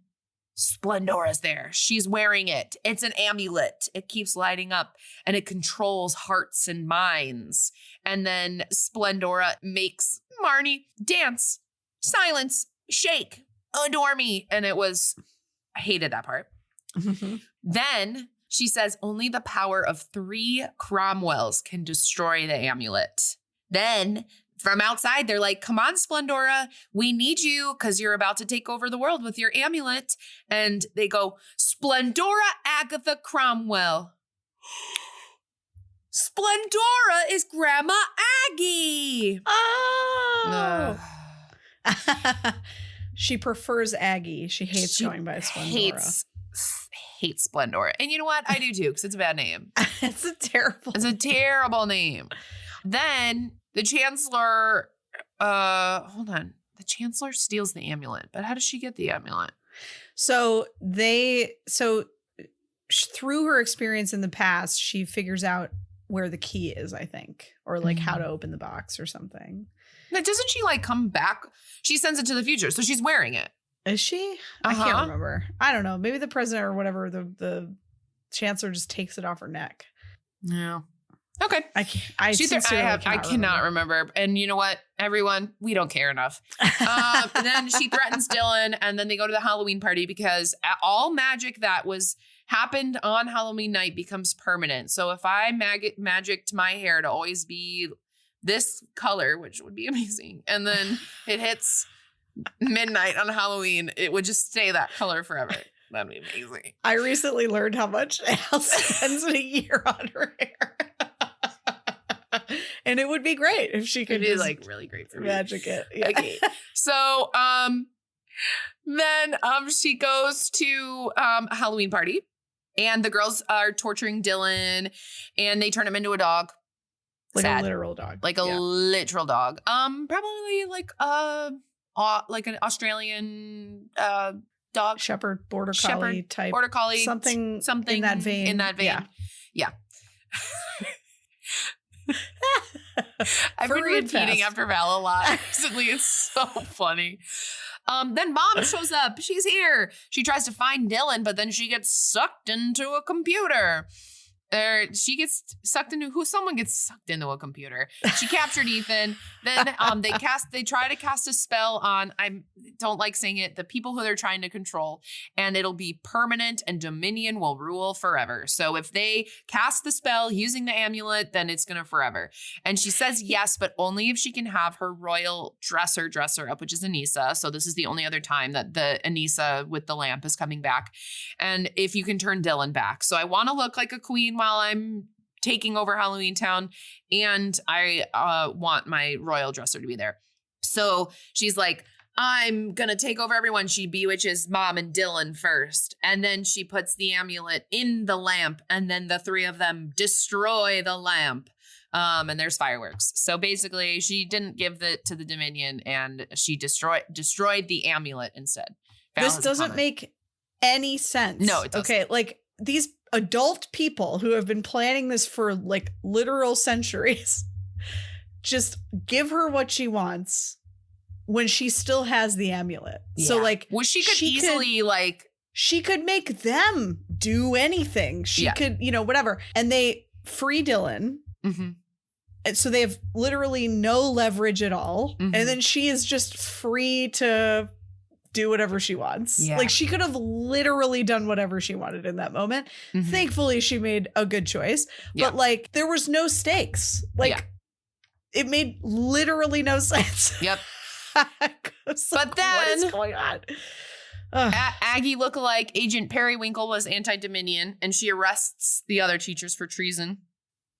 Splendora's there. She's wearing it. It's an amulet. It keeps lighting up and it controls hearts and minds. And then Splendora makes Marnie dance, silence, shake, adore me. And I hated that part. Mm-hmm. Then she says only the power of 3 Cromwells can destroy the amulet. Then from outside, they're like, come on, Splendora, we need you because you're about to take over the world with your amulet. And they go, Splendora Agatha Cromwell. Splendora is Grandma Aggie. Oh. She prefers Aggie. She hates going by Splendora. hate Splendor. And you know what? I do too, because it's a bad name. It's a terrible name. Then the Chancellor, hold on. The Chancellor steals the amulet, but how does she get the amulet? So through her experience in the past, she figures out where the key is, I think, or like how to open the box or something. Now, doesn't she like come back? She sends it to the future, so she's wearing it. Is she? I can't remember. I don't know. Maybe the president or whatever, the chancellor just takes it off her neck. Yeah. Okay. I cannot remember. And you know what, everyone, we don't care enough. And then she threatens Dylan, and then they go to the Halloween party because all magic that happened on Halloween night becomes permanent. So if I magicked my hair to always be this color, which would be amazing, and then it hits midnight on Halloween, it would just stay that color forever. That'd be amazing. I recently learned how much Elle spends in a year on her hair. And it would be great if she could be like really great for me. Magic it. Yeah. Okay. So then she goes to a Halloween party, and the girls are torturing Dylan, and they turn him into a dog. Like Sad. A literal dog. Like a literal dog. Probably like an Australian dog. Border collie type. Border collie. Something in that vein. Yeah. I've been repeating after Val a lot recently. It's so funny. Then Mom shows up. She's here. She tries to find Dylan, but then she gets sucked into a computer. Someone gets sucked into a computer. She captured Ethan. Then they try to cast a spell on, I don't like saying it, the people who they're trying to control, and it'll be permanent and Dominion will rule forever. So if they cast the spell using the amulet, then it's gonna forever. And she says yes, but only if she can have her royal dresser up, which is Aneesa. So this is the only other time that the Aneesa with the lamp is coming back. And if you can turn Dylan back. So I want to look like a queen while I'm taking over Halloweentown, and I want my royal dresser to be there. So she's like, I'm going to take over everyone. She bewitches Mom and Dylan first, and then she puts the amulet in the lamp, and then the three of them destroy the lamp. And there's fireworks. So basically, she didn't give it to the Dominion, and she destroyed the amulet instead. This doesn't make any sense. No, it doesn't. Okay, like these adult people who have been planning this for like literal centuries just give her what she wants when she still has the amulet. Yeah. So like, well, she could make them do anything. She could, whatever. And they free Dylan. Mm-hmm. And so they have literally no leverage at all. Mm-hmm. And then she is just free to do whatever she wants. Yeah. Like she could have literally done whatever she wanted in that moment. Mm-hmm. Thankfully, she made a good choice. Yeah. But like there was no stakes. Like it made literally no sense. Yep. But then what is going on? Aggie lookalike Agent Periwinkle was anti-Dominion, and she arrests the other teachers for treason.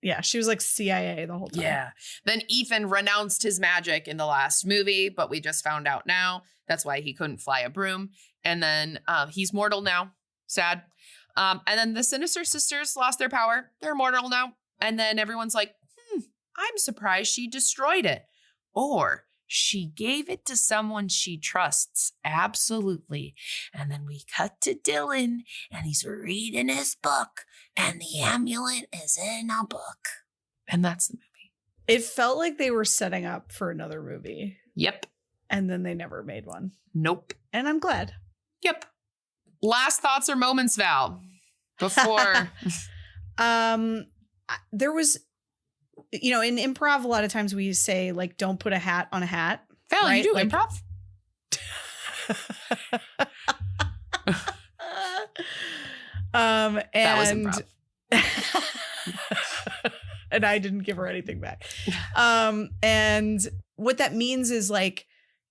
Yeah, she was like CIA the whole time. Yeah. Then Ethan renounced his magic in the last movie, but we just found out now. That's why he couldn't fly a broom. And then he's mortal now. Sad. And then the Sinister Sisters lost their power. They're mortal now. And then everyone's like, I'm surprised she destroyed it. Or she gave it to someone she trusts. Absolutely. And then we cut to Dylan, and he's reading his book, and the amulet is in a book. And that's the movie. It felt like they were setting up for another movie. Yep. And then they never made one. Nope. And I'm glad. Yep. Last thoughts or moments, Val, before. There was, in improv, a lot of times we say, like, don't put a hat on a hat. Val, right? You do like, improv? And that was improv. And I didn't give her anything back. And what that means is like,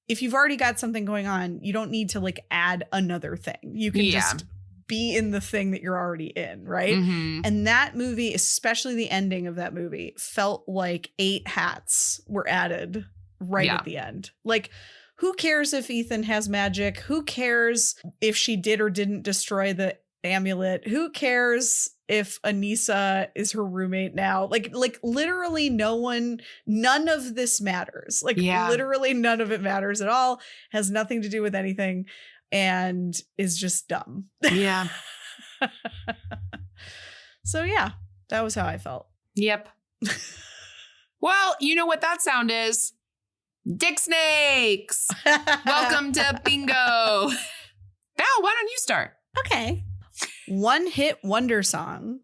if you've already got something going on, you don't need to like add another thing. You can just be in the thing that you're already in, right? Mm-hmm. And that movie, especially the ending of that movie, felt like 8 hats were added right at the end. Like, who cares if Ethan has magic? Who cares if she did or didn't destroy the amulet. Who cares if Aneesa is her roommate now? Like literally none of this matters. Like literally none of it matters at all. Has nothing to do with anything and is just dumb. Yeah. So yeah, that was how I felt. Yep. Well, you know what that sound is? Dick snakes. Welcome to bingo. Val, why don't you start? Okay. One hit wonder song.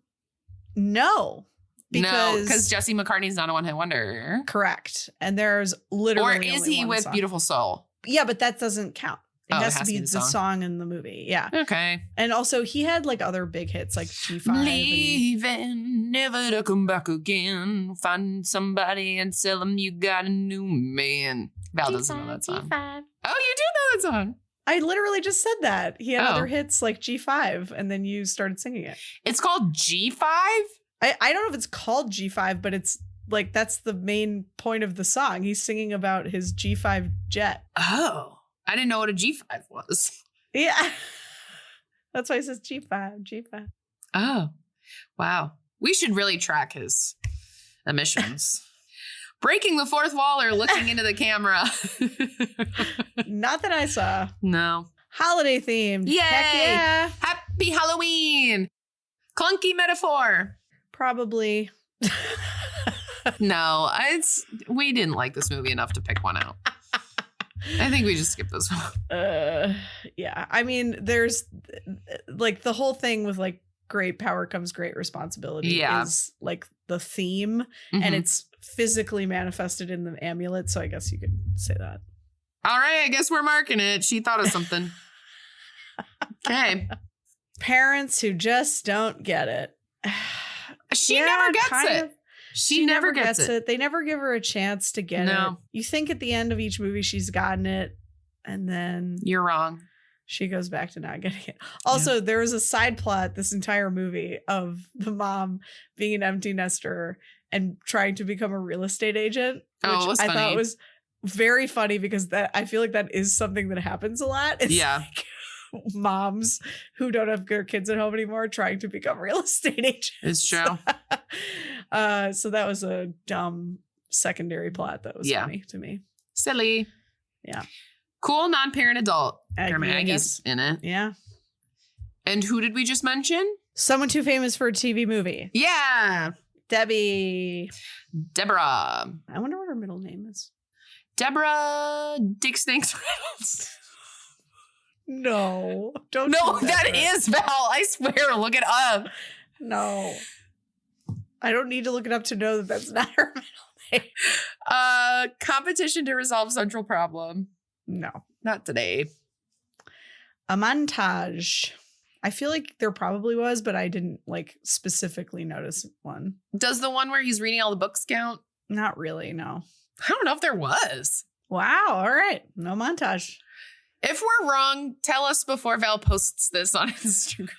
No. Because Jesse McCartney's not a one hit wonder. Correct. And there's literally. Or is he with song. Beautiful Soul? Yeah, but that doesn't count. It has to be the song. song in the movie. Yeah. Okay. And also he had like other big hits like G5. Leaving, never to come back again. Find somebody and tell them you got a new man. Val doesn't know that song. G5. Oh, you do know that song. I literally just said that. He had other hits like G5 and then you started singing it. It's called G5? I don't know if it's called G5, but it's like that's the main point of the song. He's singing about his G5 jet. Oh. I didn't know what a G5 was. Yeah. That's why it says G5. Oh, wow. We should really track his emissions. Breaking the fourth wall or looking into the camera. Not that I saw. No. Holiday themed. Yay! Heck yeah. Happy Halloween. Clunky metaphor. Probably. No, we didn't like this movie enough to pick one out. I think we just skipped this one. Yeah. I mean, there's like the whole thing with like great power comes great responsibility is like the theme and it's physically manifested in the amulet. So I guess you could say that. All right. I guess we're marking it. She thought of something. Okay. Parents who just don't get it. She never gets it. She never gets it. They never give her a chance to get it. You think at the end of each movie she's gotten it, and then you're wrong. She goes back to not getting it. Also, there was a side plot this entire movie of the mom being an empty nester and trying to become a real estate agent, which I thought was very funny because I feel like that is something that happens a lot. It's like moms who don't have their kids at home anymore trying to become real estate agents. It's true. So that was a dumb secondary plot that was funny to me. Silly. Yeah. Cool non-parent adult. Aggie's in it. Yeah. And who did we just mention? Someone too famous for a TV movie. Yeah. Deborah. I wonder what her middle name is. Deborah Dick Snakes Reynolds. No. Don't. No, that is Val. I swear. Look it up. No. I don't need to look it up to know that that's not her middle name. Competition to resolve central problem. No. Not today. A montage. I feel like there probably was, but I didn't like specifically notice one. Does the one where he's reading all the books count? Not really, no. I don't know if there was. Wow. All right. No montage. If we're wrong, tell us before Val posts this on Instagram.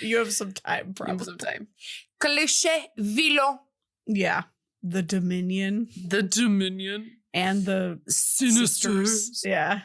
You have some time, probably. You have some time. Cliché villain. Yeah. The Dominion. And the Sisters. Yeah.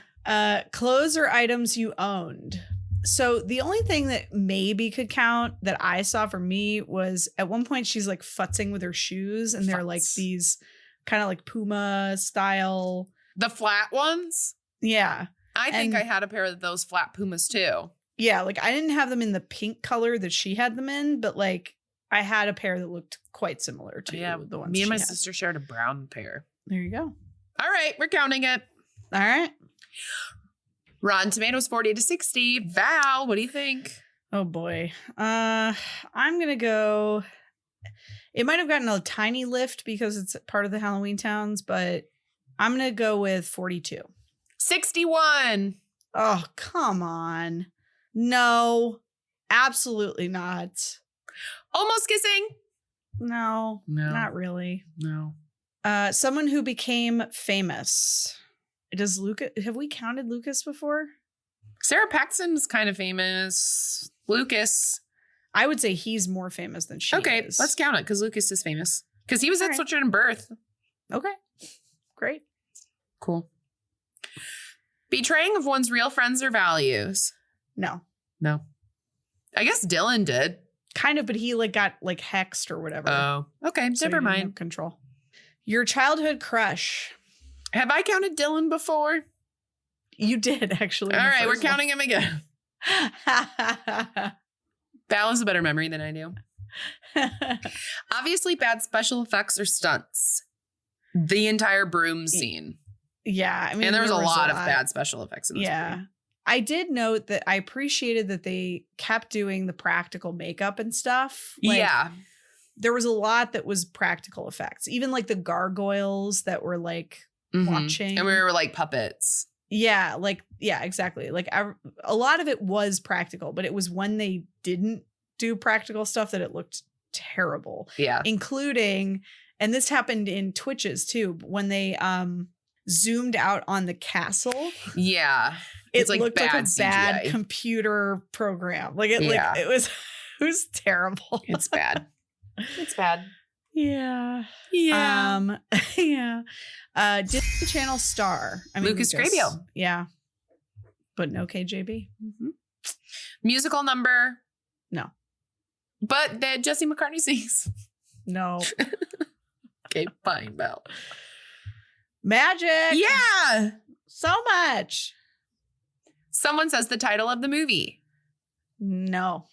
Clothes or items you owned. So the only thing that maybe could count that I saw for me was at one point she's like futzing with her shoes and they're like these kind of like Puma style. The flat ones? Yeah. I think I had a pair of those flat Pumas too. Yeah, like I didn't have them in the pink color that she had them in, but like I had a pair that looked quite similar to the ones me and my had. sister shared a brown pair. There you go. All right, we're counting it. All right. Rotten Tomatoes 40 to 60. Val, what do you think? Oh boy. I'm gonna go. It might have gotten a tiny lift because it's part of the Halloweentowns, but I'm gonna go with 42. 61. Oh, come on. No, absolutely not. Almost kissing. No, not really. No. Someone who became famous. Does Lucas, have we counted Lucas before? Sarah Paxton's kind of famous. Lucas. I would say he's more famous than she is. Let's count it because Lucas is famous. Because he was at Switcher and Birth. Okay. Great. Cool. Betraying of one's real friends or values. No. I guess Dylan did. Kind of, but he like got like hexed or whatever. Oh, okay. So he Never didn't have mind. control. Your childhood crush. Have I counted Dylan before? You did, actually. All right, we're counting him again. Val has a better memory than I do. Obviously, bad special effects or stunts. The entire broom scene. Yeah, I mean, and there was a lot of bad special effects in this movie. I did note that I appreciated that they kept doing the practical makeup and stuff. Like, there was a lot that was practical effects. Even like the gargoyles that were like watching. And we were like puppets. Yeah, exactly. Like a lot of it was practical, but it was when they didn't do practical stuff that it looked terrible. Yeah. Including, and this happened in Twitches too, when they zoomed out on the castle. Yeah. It like looked like a CGI. bad computer program. Like it was terrible. It's bad. It's bad. Yeah. Yeah. Yeah. Disney Channel star. I mean, Lucas Grabeel. Yeah. But no KJB. Musical number. No. But that Jesse McCartney sings. No. Okay, fine, Val. Magic. Yeah. So much. Someone says the title of the movie. No.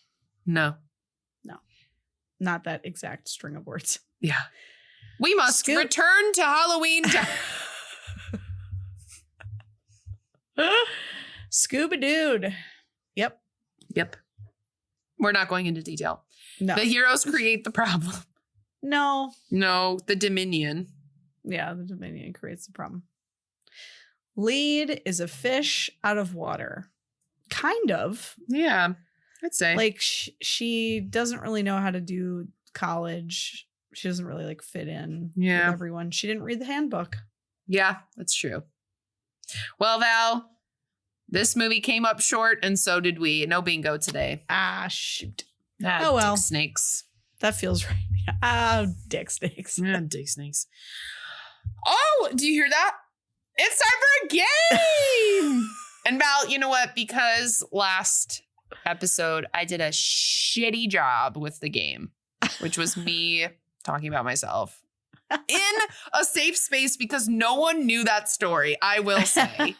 Not that exact string of words. Yeah. We must return to Halloweentown. Scuba Dude. Yep. We're not going into detail. No. The heroes create the problem. No, the Dominion. Yeah, the Dominion creates the problem. Lead is a fish out of water. Kind of. Yeah, I'd say. Like she doesn't really know how to do college. She doesn't really like fit in with everyone. She didn't read the handbook. Yeah, that's true. Well, Val, this movie came up short and so did we. No bingo today. Ah, shoot. Oh, well. Dick snakes. That feels right. Oh, dick snakes. Yeah, dick snakes. Oh, do you hear that? It's time for a game. And Val, you know what? Because last episode, I did a shitty job with the game, which was me talking about myself in a safe space because no one knew that story, I will say.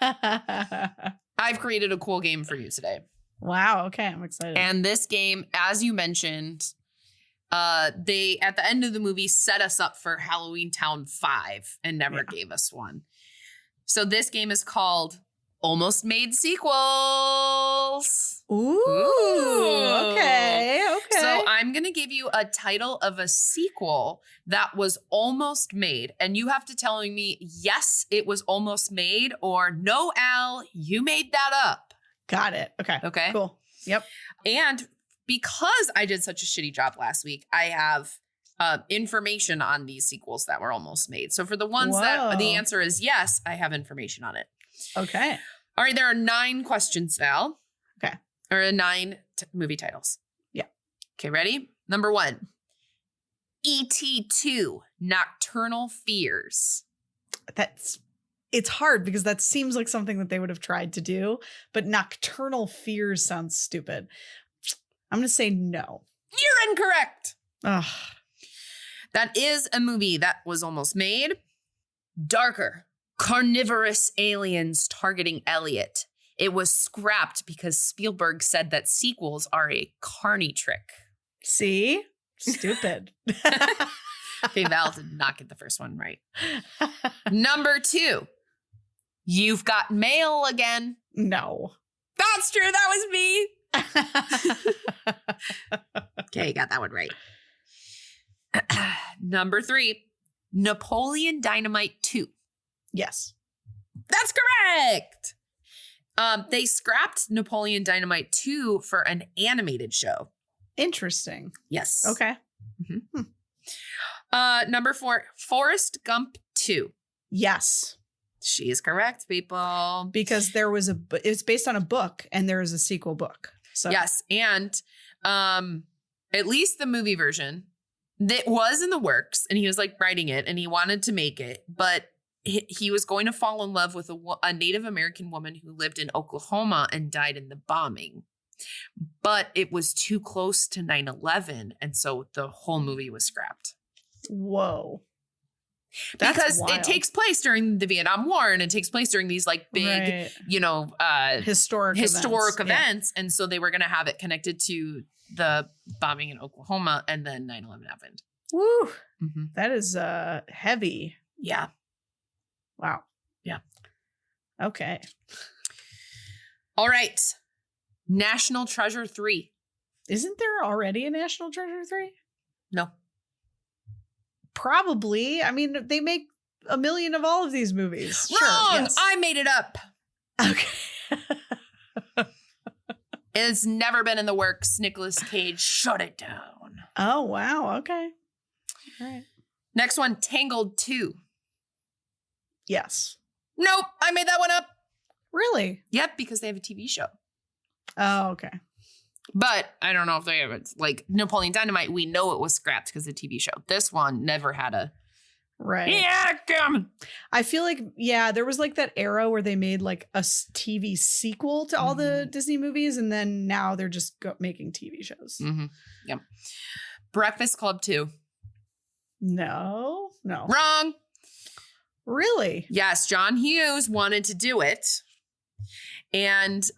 I've created a cool game for you today. Wow. Okay. I'm excited. And this game, as you mentioned, they, at the end of the movie, set us up for Halloweentown 5 and never gave us one. So this game is called Almost Made Sequels. Ooh. Okay. So I'm going to give you a title of a sequel that was almost made. And you have to tell me, yes, it was almost made, or no, Al, you made that up. Got it. Okay. Cool. Yep. And because I did such a shitty job last week, I have information on these sequels that were almost made. So for the ones that the answer is yes, I have information on it. Okay. All right. There are 9 questions, Val. Okay. Or 9 movie titles. Yeah. Okay. Ready? Number 1. E.T. 2, Nocturnal Fears. It's hard because that seems like something that they would have tried to do, but Nocturnal Fears sounds stupid. I'm going to say no. You're incorrect. Ugh. That is a movie that was almost made. Darker, carnivorous aliens targeting Elliot. It was scrapped because Spielberg said that sequels are a carny trick. See? Stupid. Okay, Val did not get the first one right. Number 2. You've Got Mail Again. No. That's true. That was me. Okay, got that one right. Number 3. Napoleon Dynamite 2. Yes. That's correct. They scrapped Napoleon Dynamite 2 for an animated show. Interesting. Yes. Okay. Mm-hmm. Number 4, Forrest Gump 2. Yes. She is correct, people. Because it's based on a book and there is a sequel book. So yes. And at least the movie version that was in the works and he was like writing it and he wanted to make it, but he was going to fall in love with a Native American woman who lived in Oklahoma and died in the bombing. But it was too close to 9/11. And so the whole movie was scrapped. Whoa. Because wild. it takes place during the Vietnam War and it takes place during these like big, historic events. And so they were going to have it connected to the bombing in Oklahoma, and then 9/11 happened. Woo. Mm-hmm. That is heavy. Yeah. Wow. Yeah. Okay. All right. National Treasure 3. Isn't there already a National Treasure 3? No. Probably. I mean, they make a million of all of these movies. Wrong! Sure, yes. I made it up. Okay. It's never been in the works. Nicolas Cage shut it down. Oh, wow. Okay. All right. Next one, Tangled 2. Yes. Nope, I made that one up. Really? Yep, because they have a TV show. Oh, okay. But I don't know if they have it. Like Napoleon Dynamite, we know it was scrapped because of the TV show. This one never had a. Right. Yeah, come. I feel like, there was like that era where they made like a TV sequel to all the Disney movies. And then now they're just making TV shows. Mm-hmm. Yep. Breakfast Club 2. No. Wrong. Really? Yes, John Hughes wanted to do it. And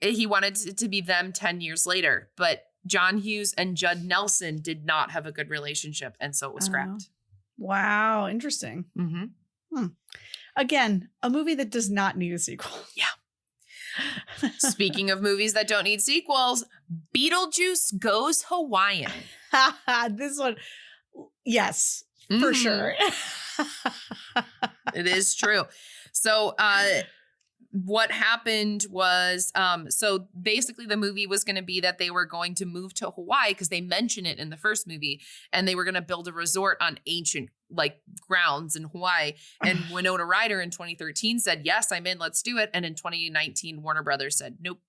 he wanted it to be them 10 years later. But John Hughes and Judd Nelson did not have a good relationship. And so it was scrapped. Wow. Interesting. Mm-hmm. Again, a movie that does not need a sequel. Yeah. Speaking of movies that don't need sequels, Beetlejuice Goes Hawaiian. This one. Yes, for sure. It is true. So what happened was, so basically the movie was going to be that they were going to move to Hawaii because they mention it in the first movie, and they were going to build a resort on ancient like grounds in Hawaii. And Winona Ryder in 2013 said, yes, I'm in, let's do it. And in 2019, Warner Brothers said, nope.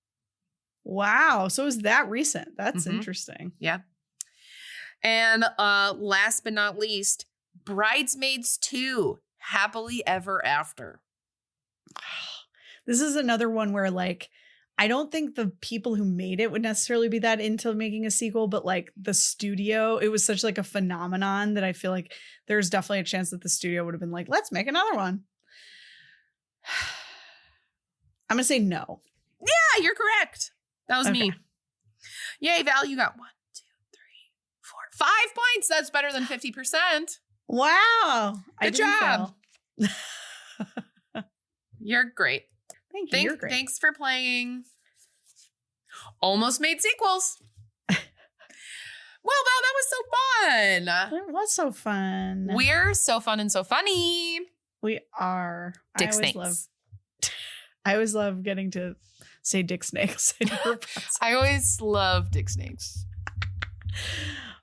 Wow. So is that recent? That's interesting. Yeah. And last but not least, Bridesmaids 2, Happily Ever After. This is another one where like, I don't think the people who made it would necessarily be that into making a sequel, but like the studio, it was such like a phenomenon that I feel like there's definitely a chance that the studio would have been like, let's make another one. I'm going to say no. Yeah, you're correct. That was me. Yay, Val, you got 1, 2, 3, 4, 5 points. That's better than 50%. Wow. Good job. You're great. Thank you. You're great. Thanks for playing. Almost made sequels. Well, Val, that was so fun. It was so fun. We're so fun and so funny. We are. Dick snakes. I always love getting to say dick snakes. I always love dick snakes.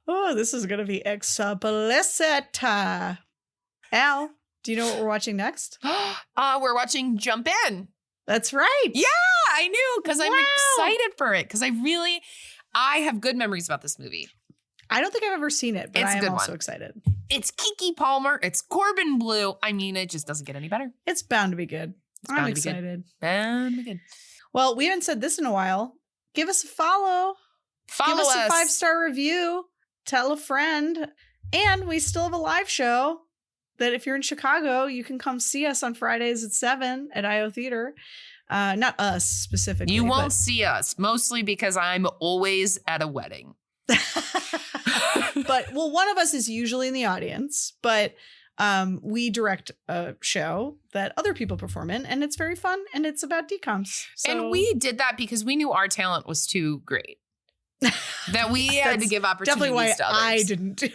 Oh, this is going to be explicit. Al, do you know what we're watching next? We're watching Jump In. That's right. Yeah, I knew because I'm excited for it because I have good memories about this movie. I don't think I've ever seen it, but I am also excited. It's Keke Palmer. It's Corbin Bleu. I mean, it just doesn't get any better. It's bound to be good. I'm excited. Bound to be good. Well, we haven't said this in a while. Give us a follow. Give us a 5-star review. Tell a friend. And we still have a live show that if you're in Chicago, you can come see us on Fridays at 7 at IO Theater. Not us specifically. You won't see us, mostly because I'm always at a wedding. But, well, one of us is usually in the audience, but we direct a show that other people perform in, and it's very fun, and it's about DCOMs. So. And we did that because we knew our talent was too great. That we had to give opportunities definitely why to others. I didn't do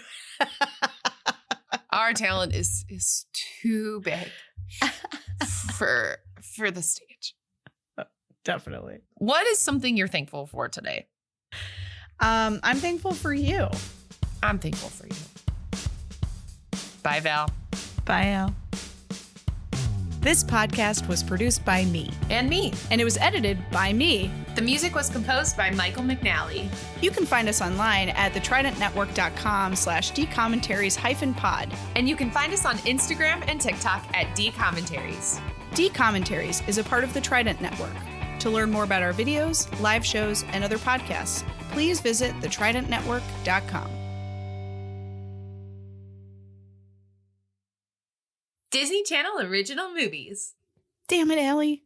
Our talent is too big for the stage. Definitely. What is something you're thankful for today? I'm thankful for you. I'm thankful for you. Bye, Val. Bye, Al. This podcast was produced by me. And me. And it was edited by me. The music was composed by Michael McNally. You can find us online at thetridentnetwork.com/dcommentaries-pod. And you can find us on Instagram and TikTok at dcommentaries. Dcommentaries is a part of the Trident Network. To learn more about our videos, live shows, and other podcasts, please visit thetridentnetwork.com. Disney Channel original movies. Damn it, Allie.